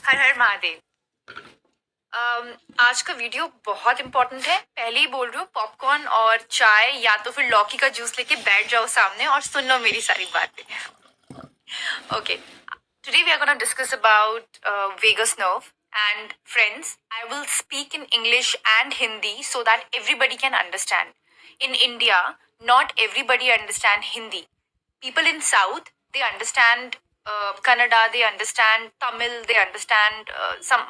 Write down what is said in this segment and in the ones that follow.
हर हर महादेव। आज का वीडियो बहुत इंपॉर्टेंट है। पहले ही बोल रही हूँ, पॉपकॉर्न और चाय या तो फिर लौकी का जूस लेके बैठ जाओ सामने और सुन लो मेरी सारी बातें। Okay, today we are going to discuss about vagus nerve. And friends, I will speak in English and Hindi so that everybody can understand. In India, not everybody understand Hindi. People in South, they understand Kannada, they understand Tamil, they understand some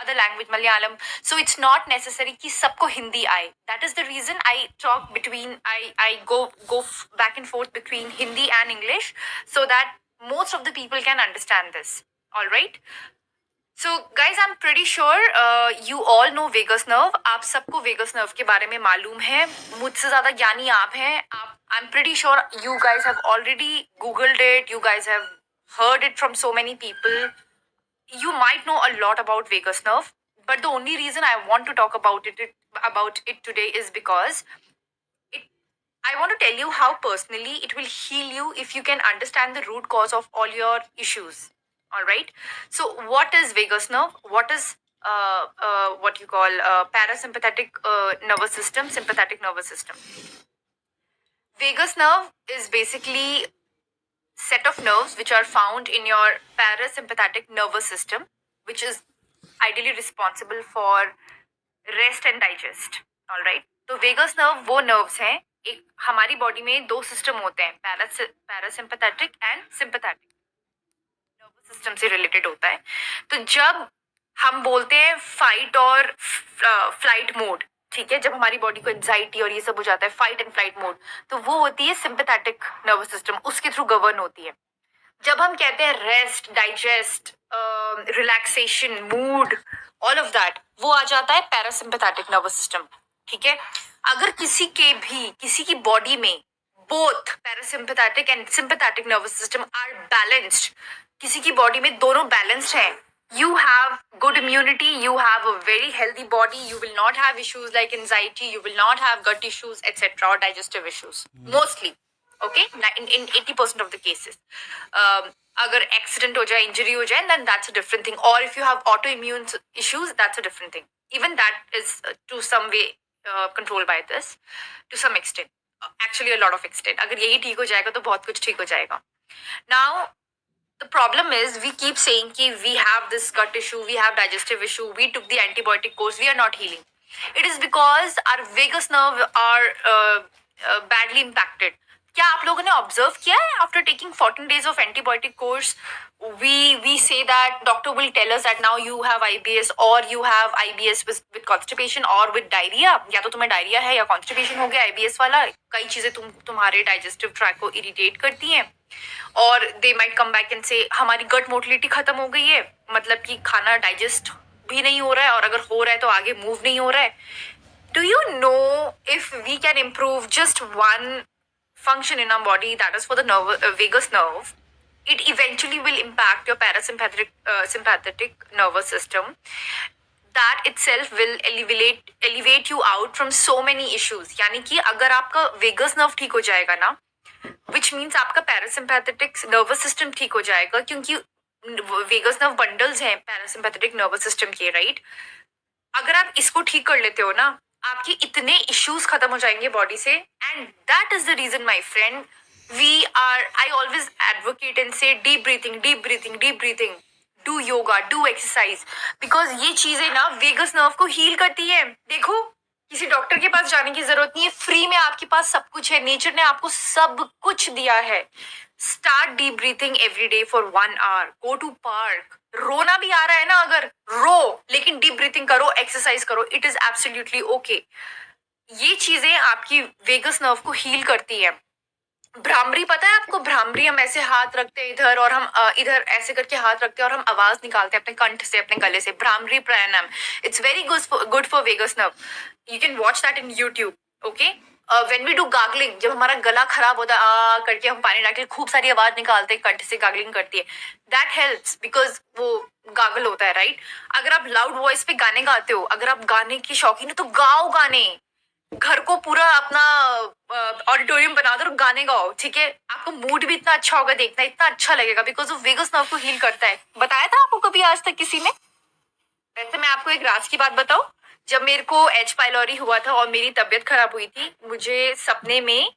other language, Malayalam. So it's not necessary कि सबको हिंदी आए. That is the reason I talk between, I go back and forth between Hindi and English so that most of the people can understand this. All right. So guys, I'm pretty sure you all know vagus nerve. आप सबको vagus nerve के बारे में मालूम है. मुझसे ज़्यादा ज्ञानी आप हैं. I'm pretty sure you guys have already googled it. You guys have heard it from so many people. You might know a lot about vagus nerve, but the only reason I want to talk about it today is because I want to tell you how personally it will heal you if you can understand the root cause of all your issues. All right. So, what is vagus nerve? What is what you call parasympathetic nervous system, sympathetic nervous system? Vagus nerve is basically set of nerves which are found in your parasympathetic nervous system, which is ideally responsible for rest and digest. All right. तो vagus nerve वो nerves हैं, एक हमारी body में दो system होते हैं, parasympathetic and sympathetic. Nervous system से रिलेटेड होता है। तो जब हम बोलते हैं फाइट और फ्लाइट मोड, ठीक है, जब हमारी बॉडी को एंजाइटी और ये सब हो जाता है, फाइट एंड फ्लाइट मोड, तो वो होती है सिंपैथेटिक नर्वस सिस्टम, उसके थ्रू गवर्न होती है। जब हम कहते हैं rest, digest, relaxation, mood, all of that, वो आ जाता है पैरासिम्पैथेटिक नर्वस सिस्टम। ठीक है, अगर किसी की बॉडी में both parasympathetic and sympathetic nervous system are balanced, किसी की बॉडी में दोनों बैलेंस्ड हैं, you have good immunity, you have a very healthy body, you will not have issues like anxiety, you will not have gut issues, etc., or digestive issues, mostly. Okay, in 80% of the cases. अगर accident हो जाए, injury हो जाए, then that's a different thing. Or if you have autoimmune issues, that's a different thing. Even that is to some way controlled by this, to some extent. Actually, a lot of extent. अगर यही ठीक हो जाएगा तो बहुत कुछ ठीक हो जाएगा. Now, the problem is we keep saying कि we have this gut issue, we have digestive issue, we took the antibiotic course, we are not healing. It is because our vagus nerve are badly impacted. क्या आप लोगों ने observe किया है after taking 14 days of antibiotic course, we say that doctor will tell us that now you have IBS or you have IBS with constipation or with diarrhea, या तो तुम्हें diarrhoea है या कॉन्स्टिपेशन हो गया IBS वाला, कई चीजें तुम्हारे डाइजेस्टिव ट्रैक को इरिटेट करती हैं, और they might come back and से हमारी गट मोटिलिटी खत्म हो गई है, मतलब कि खाना डाइजेस्ट भी नहीं हो रहा है और अगर हो रहा है तो आगे मूव नहीं हो रहा है. Do you know if we can improve just one function in our body, that is for the vagus nerve, it eventually will impact your sympathetic nervous system. That itself will elevate you out from so many issues. यानी कि अगर आपका vagus nerve ठीक हो जाएगा ना, which means आपका parasympathetic nervous system ठीक हो जाएगा, क्योंकि वेगस नर्व बंडल्स हैं पैरासिम्पैथेटिक नर्वस सिस्टम के, राइट. अगर आप इसको ठीक कर लेते हो ना, आपके इतने इश्यूज खत्म हो जाएंगे बॉडी से. And that is the reason my friend, I always advocate and say deep breathing, deep breathing, deep breathing, do yoga, do exercise, because ये चीजें ना वेगस नर्व को हील करती है. देखो, किसी डॉक्टर के पास जाने की जरूरत नहीं है, फ्री में आपके पास सब कुछ है, नेचर ने आपको सब कुछ दिया है. Start deep breathing every day for 1 hour. Go to park. रोना भी आ रहा है ना, अगर रो, लेकिन डीप ब्रीथिंग करो, एक्सरसाइज करो, इट इज एब्सोल्युटली ओके. ये चीजें आपकी वेगस नर्व को हील करती है. भ्रामरी पता है आपको? भ्रामरी हम ऐसे हाथ रखते हैं इधर और हम इधर ऐसे करके हाथ रखते हैं और हम आवाज निकालते हैं अपने कंठ से, अपने गले से. Bhramari pranayama, it's very good for vagus nerve. You can watch that in YouTube. Okay, when we do gargling, जब हमारा गला खराब होता है, आ करके हम पानी डाल के खूब सारी आवाज निकालते हैं, कंठ से गार्गलिंग करती है, दैट हेल्प्स बिकॉज वो गागल होता है, राइट. अगर आप लाउड वॉइस पे गाने गाते हो, अगर आप गाने की शौकीन हो तो गाओ गाने. घर को पूरा अपना ऑडिटोरियम बना दो और गाने गाओ, ठीक है, आपको मूड भी इतना अच्छा होगा, देखना इतना अच्छा लगेगा, बिकॉज ऑफ वेगस नर्व को हील करता है। बताया था आपको कभी आज तक किसी ने? वैसे मैं आपको एक राज की बात बताऊं, जब मेरे को एच पाइलोरी हुआ था और मेरी तबीयत खराब हुई थी, मुझे सपने में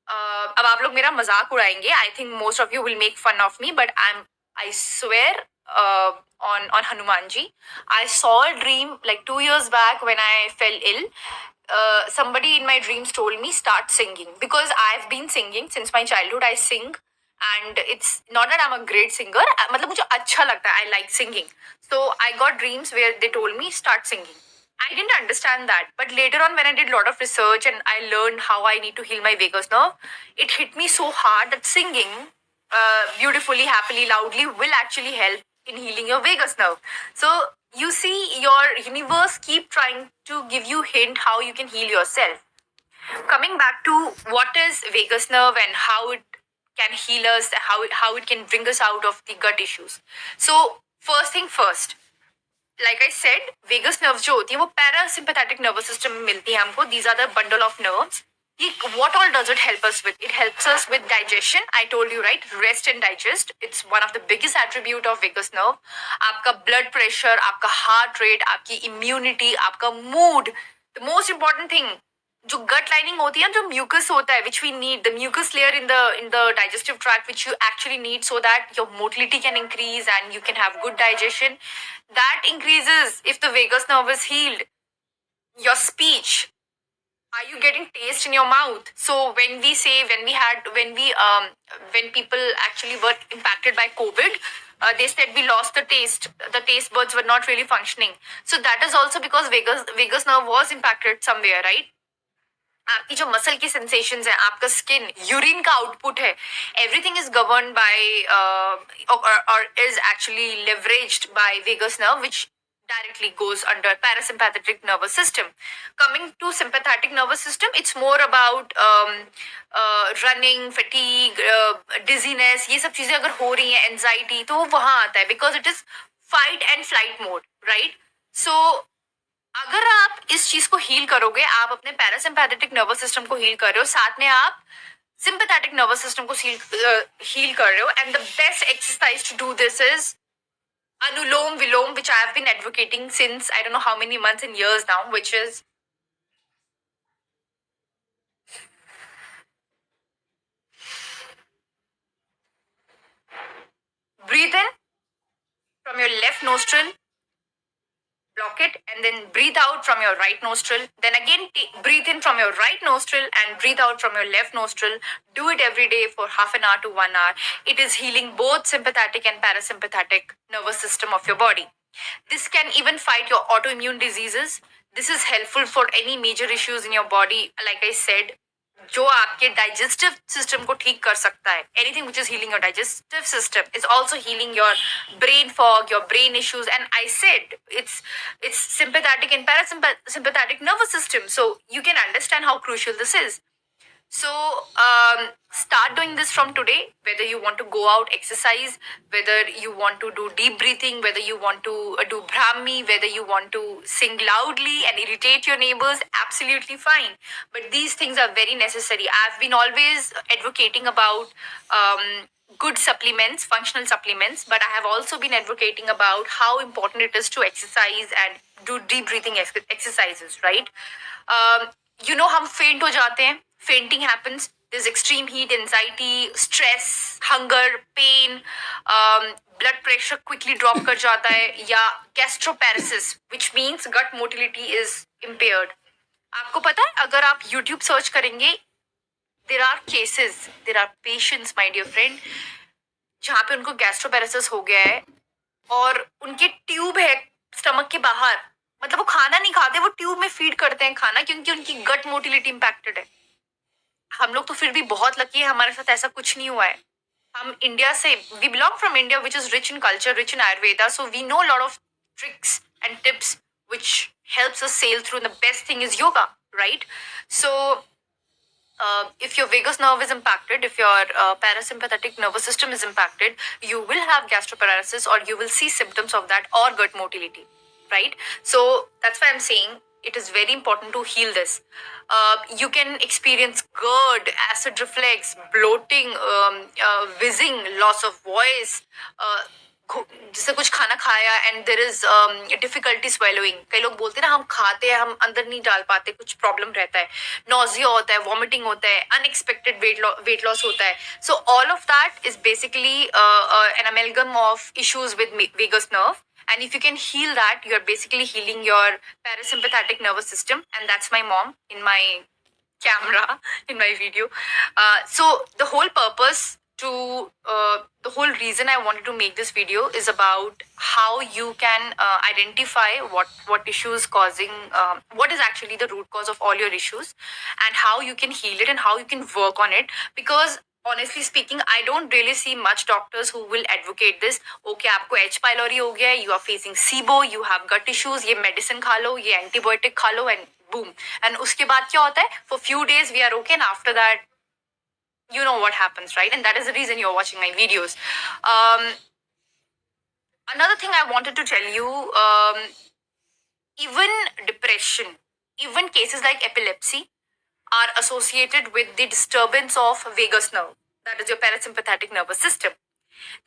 अब आप लोग मेरा मजाक उड़ाएंगे, I think most of you will make fun of me, but I swear on Hanuman ji, I saw a dream like 2 years back when I fell ill. Somebody in my dreams told me start singing, because I've been singing since my childhood. I sing, and it's not that I'm a great singer. मतलब मुझे अच्छा लगता है, I like singing. So I got dreams where they told me start singing. I didn't understand that, but later on when I did a lot of research and I learned how I need to heal my vagus nerve, it hit me so hard that singing beautifully, happily, loudly will actually help in healing your vagus nerve. So you see, your universe keep trying to give you hint how you can heal yourself. Coming back to what is vagus nerve and how it can heal us, how it can bring us out of the gut issues. So first thing first, like I said, vagus nerves जो होती है वो parasympathetic nervous system में मिलती है हमको. These are the bundle of nerves. What all does it help us with? It helps us with digestion. I told you, right? Rest and digest. It's one of the biggest attribute of vagus nerve. आपका blood pressure, आपका heart rate, आपकी immunity, आपका mood. The most important thing, जो gut lining होती है, जो mucus होता है, which we need, the mucus layer in the digestive tract, which you actually need so that your motility can increase and you can have good digestion. That increases if the vagus nerve is healed. Your speech, are you getting taste in your mouth? So when people actually were impacted by COVID, they said we lost the taste buds were not really functioning. So that is also because vagus nerve was impacted somewhere, right? आपकी जो muscle की sensations है, आपका skin, urine का output है, everything is govern by और is actually leveraged by vagus nerve, which directly goes under parasympathetic nervous system. Coming to sympathetic nervous system, it's more about running, fatigue, dizziness. ये सब चीजें अगर हो रही हैं, anxiety, तो वो वहां आता है, because it is fight and flight mode, right? So अगर आप इस चीज को हील करोगे, आप अपने पैरासिम्पैथेटिक नर्वस सिस्टम को हील कर रहे हो, साथ में आप सिंपैथेटिक नर्वस सिस्टम को हील कर रहे हो. And the best exercise to do this is Anulom Vilom, which I have been advocating since I don't know how many months and years now, which is breathe in from your left nostril, block it, and then breathe out from your right nostril. Then again breathe in from your right nostril and breathe out from your left nostril. Do it every day for half an hour to 1 hour. It is healing both sympathetic and parasympathetic nervous system of your body. This can even fight your autoimmune diseases. This is helpful for any major issues in your body. Like I said, जो आपके digestive system को ठीक कर सकता है. Anything which is healing your digestive system is also healing your brain fog, your brain issues. And I said it's sympathetic and parasympathetic nervous system. So you can understand how crucial this is. So start doing this from today, whether you want to go out, exercise, whether you want to do deep breathing, whether you want to do Brahmi, whether you want to sing loudly and irritate your neighbors, absolutely fine. But these things are very necessary. I've been always advocating about good supplements, functional supplements, but I have also been advocating about how important it is to exercise and do deep breathing exercises, right? हम फेंट हो जाते हैं, fainting happens, there's extreme heat, anxiety, stress, hunger, pain, blood pressure quickly drop कर जाता है, या gastroparesis, which means gut motility is impaired. आपको पता है, अगर आप YouTube सर्च करेंगे, there are patients, my dear friend, जहाँ पे उनको गैस्ट्रोपेरेसिस हो गया है और उनके ट्यूब है स्टमक के बाहर, मतलब वो खाना नहीं खाते, वो ट्यूब में फीड करते हैं खाना, क्योंकि उनकी गट मोटिलिटी इंपैक्टेड है. हम लोग तो फिर भी बहुत लकी है, हमारे साथ ऐसा कुछ नहीं हुआ है. हम इंडिया से, we belong from India which is rich in culture, rich in Ayurveda, so we know lot of tricks and tips which helps us sail through. And the best thing is yoga, right? So if your vagus nerve is impacted, if your parasympathetic nervous system is impacted, you will have gastroparesis, or you will see symptoms of that, or gut motility, right? So that's why I'm saying it is very important to heal this. You can experience GERD, acid reflux, bloating, wheezing, loss of voice, जैसे कुछ खाना खाया and there is difficulty swallowing. कई लोग बोलते हैं ना, हम खाते हैं हम अंदर नहीं डाल पाते, कुछ प्रॉब्लम रहता है, नॉजिया होता है, वॉमिटिंग होता है, अनएक्सपेक्टेड वेट लॉस होता है. So all of that is basically an amalgam of issues with vagus nerve. And if you can heal that, you're basically healing your parasympathetic nervous system. And that's my mom in my camera in my video. So the whole purpose to the whole reason I wanted to make this video is about how you can identify what issues causing what is actually the root cause of all your issues, and how you can heal it and how you can work on it. Because honestly speaking, I don't really see much doctors who will advocate this. Okay, आपको H pylori हो गया है, you are facing SIBO, you have gut issues, ये medicine खा लो, ये antibiotic खा लो, and boom. And उसके बाद क्या होता है? For few days we are okay, and after that, you know what happens, right? And that is the reason you're watching my videos. Another thing I wanted to tell you, even depression, even cases like epilepsy are associated with the disturbance of vagus nerve, that is your parasympathetic nervous system.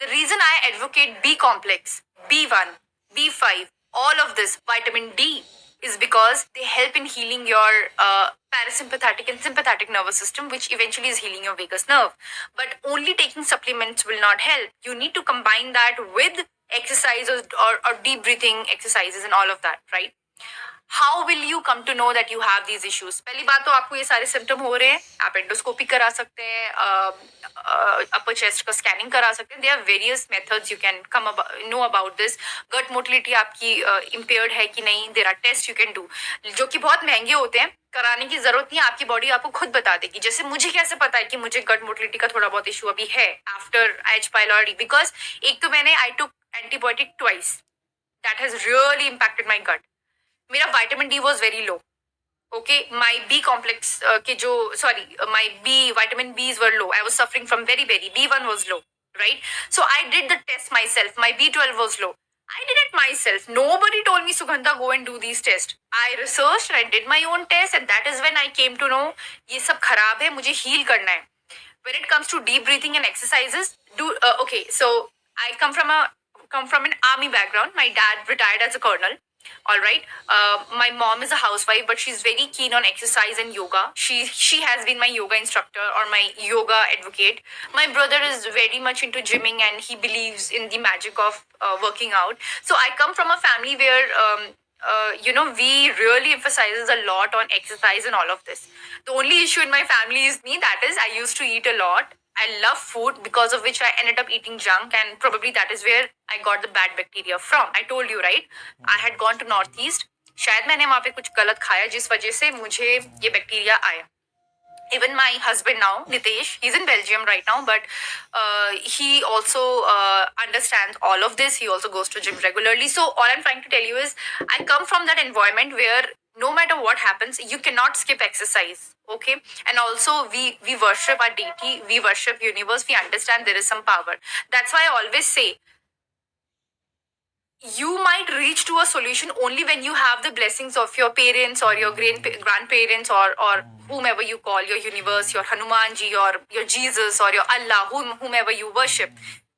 The reason I advocate B complex, B1, B5, all of this, vitamin D, is because they help in healing your parasympathetic and sympathetic nervous system, which eventually is healing your vagus nerve. But only taking supplements will not help. You need to combine that with exercise or deep breathing exercises and all of that, right? How will you come to know that you have these issues? पहली बात तो आपको ये सारे symptom हो रहे हैं, आप एंडोस्कोपी करा सकते हैं, अपर चेस्ट का स्कैनिंग करा सकते हैं. There are various methods you can know about this. Gut motility आपकी इम्पेयर्ड है कि नहीं, there are test you can do, जो कि बहुत महंगे होते हैं, कराने की जरूरत नहीं है, आपकी बॉडी आपको खुद बता देगी. जैसे मुझे कैसे पता है कि मुझे गट मोटिलिटी का थोड़ा बहुत इशू अभी है आफ्टर एच पाइलोरी? बिकॉज एक तो मैंने I took antibiotic twice, that has really impacted my gut. मेरा vitamin D was very low. Okay, my B complex के जो my B vitamin Bs were low. I was suffering from very B1 was low, right? So I did the test myself. My B12 was low. I did it myself. Nobody told me, Sugandha, go and do these tests. I researched, I did my own tests, and that is when I came to know ये सब खराब है, मुझे heal करना है. When it comes to deep breathing and exercises, okay. So I come from an army background. My dad retired as a colonel. All right. My mom is a housewife, but she's very keen on exercise and yoga. She has been my yoga instructor or my yoga advocate. My brother is very much into gymming, and he believes in the magic of working out. So I come from a family where we really emphasizes a lot on exercise and all of this. The only issue in my family is me. That is, I used to eat a lot. I love food, because of which I ended up eating junk, and probably that is where I got the bad bacteria from. I told you, right? I had gone to Northeast. शायद मैंने वहाँ पे कुछ गलत खाया, जिस वजह से मुझे ये बैक्टीरिया आया. Even my husband now, Nitesh, he's in Belgium right now, but he also understands all of this. He also goes to gym regularly. So all I'm trying to tell you is, I come from that environment where no matter what happens, you cannot skip exercise. Okay, and also we worship our deity, we worship universe, we understand there is some power. That's why I always say, you might reach to a solution only when you have the blessings of your parents or your grandparents or whomever you call your universe, your Hanuman ji, or your Jesus, or your Allah, whomever you worship.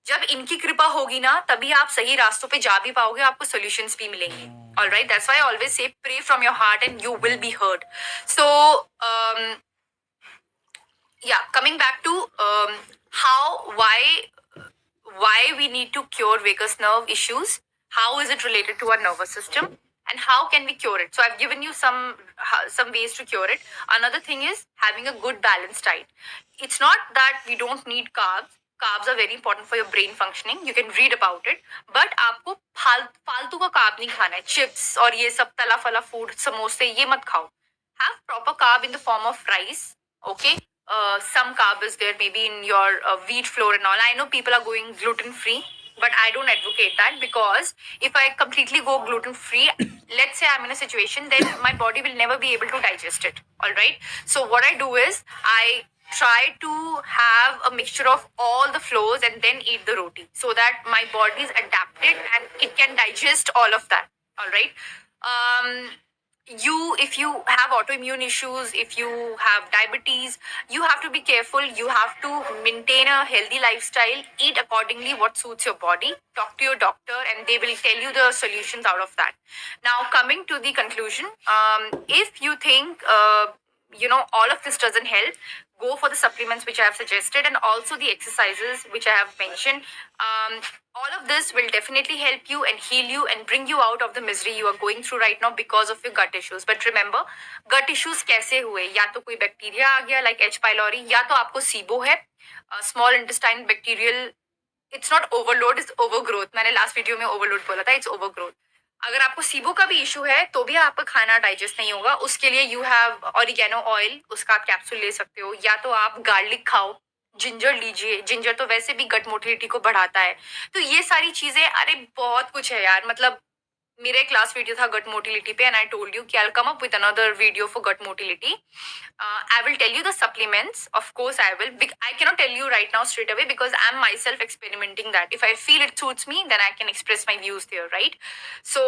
जब इनकी कृपा होगी ना, तभी आप सही रास्तों पे जा भी पाओगे, आपको solutions भी मिलेंगे. All right, that's why I always say, pray from your heart and you will be heard. So yeah, coming back to why we need to cure vagus nerve issues. How is it related to our nervous system, and how can we cure it? So I've given you some ways to cure it. Another thing is having a good balanced diet. It's not that we don't need carbs. Carbs are very important for your brain functioning. You can read about it. But आपको फालतू का carb नहीं खाना है. Chips और ये सब तला फला food, समोसे, ये मत खाओ. Have proper carb in the form of rice. Okay. Some carb is there maybe in your wheat flour and all. I know people are going gluten free, but I don't advocate that, because if I completely go gluten free, let's say I'm in a situation, then my body will never be able to digest it. All right. So what I do is, I try to have a mixture of all the flours and then eat the roti, so that my body is adapted and it can digest all of that. All right. if you have autoimmune issues, if you have diabetes, you have to be careful. You have to maintain a healthy lifestyle, eat accordingly what suits your body, talk to your doctor, and they will tell you the solutions out of that. Now, coming to the conclusion, if you think all of this doesn't help, go for the supplements which I have suggested, and also the exercises which I have mentioned. All of this will definitely help you and heal you and bring you out of the misery you are going through right now because of your gut issues. But remember, gut issues कैसे हुए? या तो कोई bacteria आ गया like H pylori, या तो आपको SIBO है, small intestine bacterial. It's not overload, it's overgrowth. मैंने लास्ट वीडियो में overload बोला था, it's overgrowth. अगर आपको सीबो का भी इशू है तो भी आपका खाना डाइजेस्ट नहीं होगा. उसके लिए यू हैव ऑरिगेनो ऑयल, उसका आप कैप्सूल ले सकते हो, या तो आप गार्लिक खाओ, जिंजर लीजिए. जिंजर तो वैसे भी गट मोटिलिटी को बढ़ाता है. तो ये सारी चीजें, अरे बहुत कुछ है यार. मतलब मेरा एक लास्ट वीडियो था गट मोटिलिटी पे, एंड आई टोल्ड यू कि I will come up with another video for gut motility. I will tell you the supplements. Of course, I will. I cannot tell you right now straight away because I'm myself experimenting that. If I feel it suits me, then I can express my views there, right? So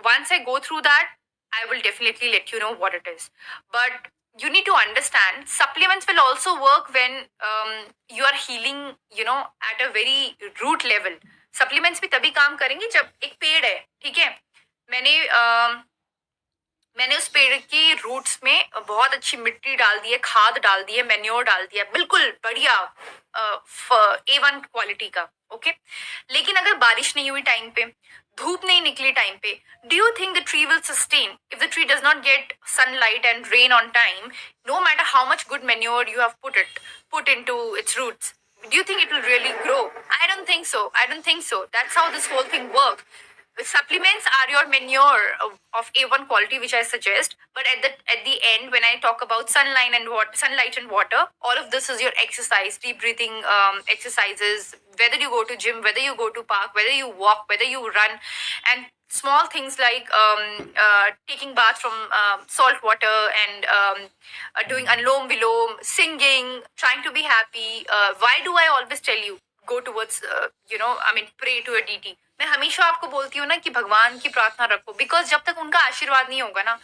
once I go through that, I will definitely let you know what it is. But you need to understand, supplements will also work when you are healing, at a very root level. Supplements भी तभी काम करेंगे जब एक पेड़ है, ठीक है. मैंने उस पेड़ की रूट्स में बहुत अच्छी मिट्टी डाल दी है, खाद डाल दी है, मैन्योर डाल दिया, बिल्कुल बढ़िया A1 क्वालिटी का. ओके. लेकिन अगर बारिश नहीं हुई टाइम पे, धूप नहीं निकली टाइम पे, do you think the tree will sustain? If the tree does not get sunlight and rain on time, no matter how much good manure you have put into its roots, do you think it will really grow? I don't think so. That's how this whole thing works. Supplements are your manure of A1 quality, which I suggest. But at the end, when I talk about sunlight and water, all of this is your exercise, deep breathing exercises. Whether you go to gym, whether you go to park, whether you walk, whether you run, and small things like taking bath from salt water, and doing anulom vilom, singing, trying to be happy. Why do I always tell you go towards pray to a deity? मैं हमेशा आपको बोलती हूँ ना कि भगवान की प्रार्थना रखो, बिकॉज जब तक उनका आशीर्वाद नहीं होगा ना,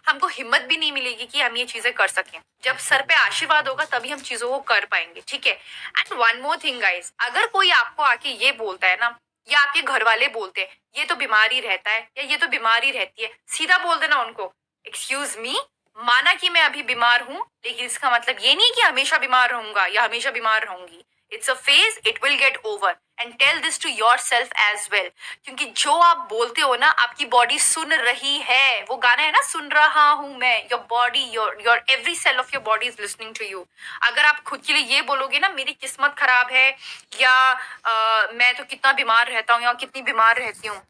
हमको हिम्मत भी नहीं मिलेगी कि हम ये चीजें कर सकें. जब सर पे आशीर्वाद होगा तभी हम चीजों को कर पाएंगे, ठीक है. And one more thing guys, अगर कोई आपको आके ये बोलता है ना, या आपके घर वाले बोलते हैं ये तो बीमारी रहता है या ये तो बीमारी रहती है, सीधा बोल देना उनको, एक्सक्यूज मी, माना कि मैं अभी बीमार हूँ, लेकिन इसका मतलब ये नहीं कि हमेशा बीमार रहूंगा या हमेशा बीमार रहूंगी. It's a phase, it will get over. And tell this to yourself as well. क्योंकि जो आप बोलते हो ना, आपकी बॉडी सुन रही है. वो गाना है ना, सुन रहा हूं मैं. Your body, your every cell of your body is listening to you. अगर आप खुद के लिए ये बोलोगे ना, मेरी किस्मत खराब है, या मैं तो कितना बीमार रहता हूँ या कितनी बीमार रहती हूँ,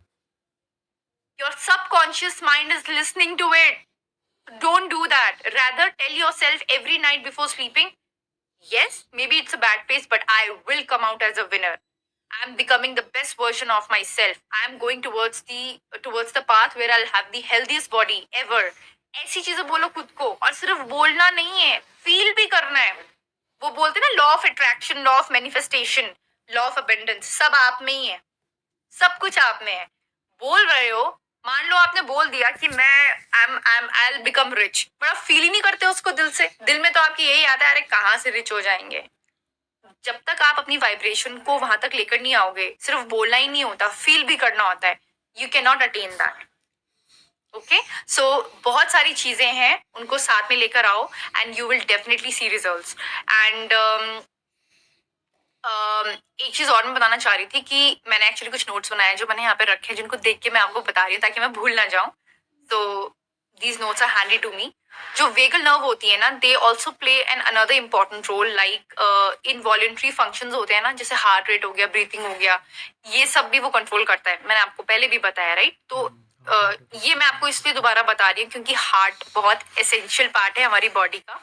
your subconscious mind is listening to it. Don't do that. Rather tell yourself every night before sleeping, yes, maybe it's a bad phase, but I will come out as a winner. I'm becoming the best version of myself. I'm going towards the path where I'll have the healthiest body ever. ऐसी चीजें बोलो खुद को, और सिर्फ बोलना नहीं है, फील भी करना है. वो बोलते ना, law of attraction, law of manifestation, law of abundance, सब आप में ही है. सब कुछ आप में है. बोल रहे हो, मान लो आपने बोल दिया कि I'll become rich, पर आप फील ही नहीं करते उसको दिल से. दिल में तो आपकी यही आता है, अरे कहाँ से रिच हो जाएंगे. जब तक आप अपनी वाइब्रेशन को वहां तक लेकर नहीं आओगे, सिर्फ बोलना ही नहीं होता, फील भी करना होता है. You can not attain that. Okay, so बहुत सारी चीजें हैं, उनको साथ में लेकर आओ, and you will definitely see results. And एक चीज और मैं बताना चाह रही थी कि मैंने एक्चुअली कुछ नोट्स बनाए जो मैंने यहाँ पे रखे हैं, जिनको देख के मैं आपको बता रही हूँ ताकि मैं भूल ना जाऊं. तो these notes are handy to me. जो वेगल नर्व होती है ना, they also play an another important role, like involuntary functions होते हैं ना, जैसे हार्ट रेट हो गया, ब्रीथिंग हो गया, ये सब भी वो कंट्रोल करता है. मैंने आपको पहले भी बताया, राइट. तो ये मैं आपको इसलिए दोबारा बता रही हूँ क्योंकि हार्ट बहुत एसेंशियल पार्ट है हमारी बॉडी का.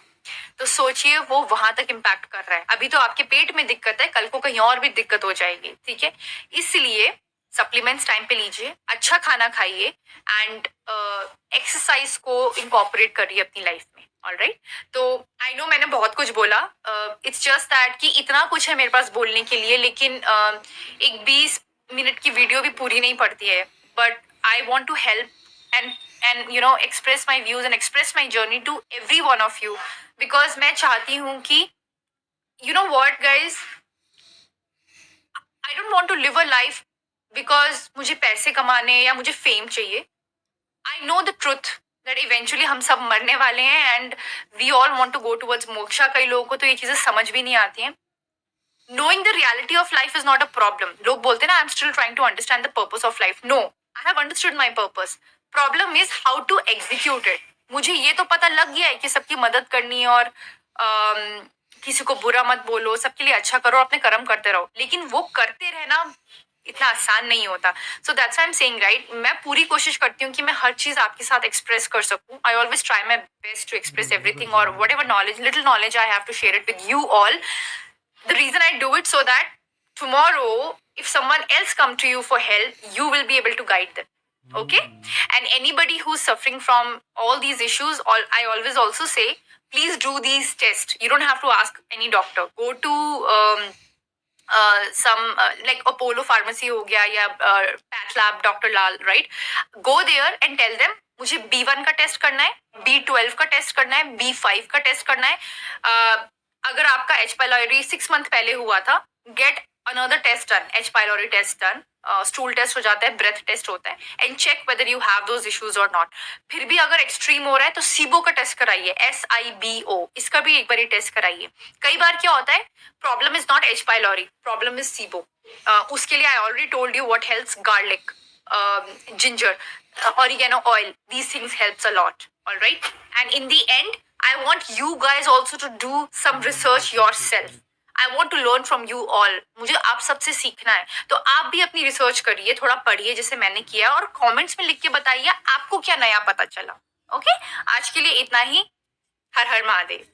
तो सोचिए वो वहां तक इम्पैक्ट कर रहा है. अभी तो आपके पेट में दिक्कत है, कल को कहीं और भी दिक्कत हो जाएगी, ठीक है. इसलिए सप्लीमेंट्स टाइम पे लीजिए, अच्छा खाना खाइए, एंड एक्सरसाइज को इनकॉर्पोरेट करिए अपनी लाइफ में. ऑलराइट. तो आई नो मैंने बहुत कुछ बोला, इट्स जस्ट दैट कि इतना कुछ है मेरे पास बोलने के लिए, लेकिन एक 20 मिनट की वीडियो भी पूरी नहीं पड़ती है. But I want to help and and express my views and express my journey to every one of you, because मैं चाहती हूँ कि what guys, I don't want to live a life because मुझे पैसे कमाने या मुझे फेम चाहिए. I know the truth that eventually हम सब मरने वाले हैं and we all want to go towards moksha. कई लोगों को तो ये चीजें समझ भी नहीं आती हैं. Knowing the reality of life is not a problem. लोग बोलते हैं ना, I'm still trying to understand the purpose of life. No, I have understood my purpose. Problem is how to execute it. मुझे ये तो पता लग गया है कि सबकी मदद करनी और किसी को बुरा मत बोलो, सबके लिए अच्छा करो, अपने कर्म करते रहो, लेकिन वो करते रहना इतना आसान नहीं होता. So that's I am saying right. मैं पूरी कोशिश करती हूँ कि मैं हर चीज आपके साथ एक्सप्रेस कर सकूँ. I always try my best to express everything, और whatever knowledge, little knowledge I have to share it with you all. The reason I do it so that tomorrow if someone else come to you for help, you will be able to guide them. Okay? And anybody who's suffering from all these issues, I always also say, please do these tests. You don't have to ask any doctor. Go to some like Apollo Pharmacy हो गया या Path Lab, Dr. Lal, right? Go there and tell them मुझे B1 का test करना है, B12 का test करना है, B5 का टेस्ट करना है. अगर आपका H. pylori 6 month पहले हुआ था, get another test done, H. pylori test done, stool test हो जाता है, ब्रेथ टेस्ट होता है, and check whether you have those issues or not. फिर भी अगर एक्सट्रीम हो रहा है तो सीबो का टेस्ट कराइए, SIBO, इसका भी एक बार टेस्ट कराइए. कई बार क्या होता है, problem is not H. pylori, problem is SIBO. उसके लिए I already told you what helps, garlic, ginger, oregano oil, these things helps a lot. All right, and in the end I want you guys also to do some research yourself. I want to learn from you all. मुझे आप सबसे सीखना है, तो आप भी अपनी research करिए, थोड़ा पढ़िए जैसे मैंने किया, और कमेंट्स में लिख के बताइए आपको क्या नया पता चला. ओके, आज के लिए इतना ही. हर हर महादेव.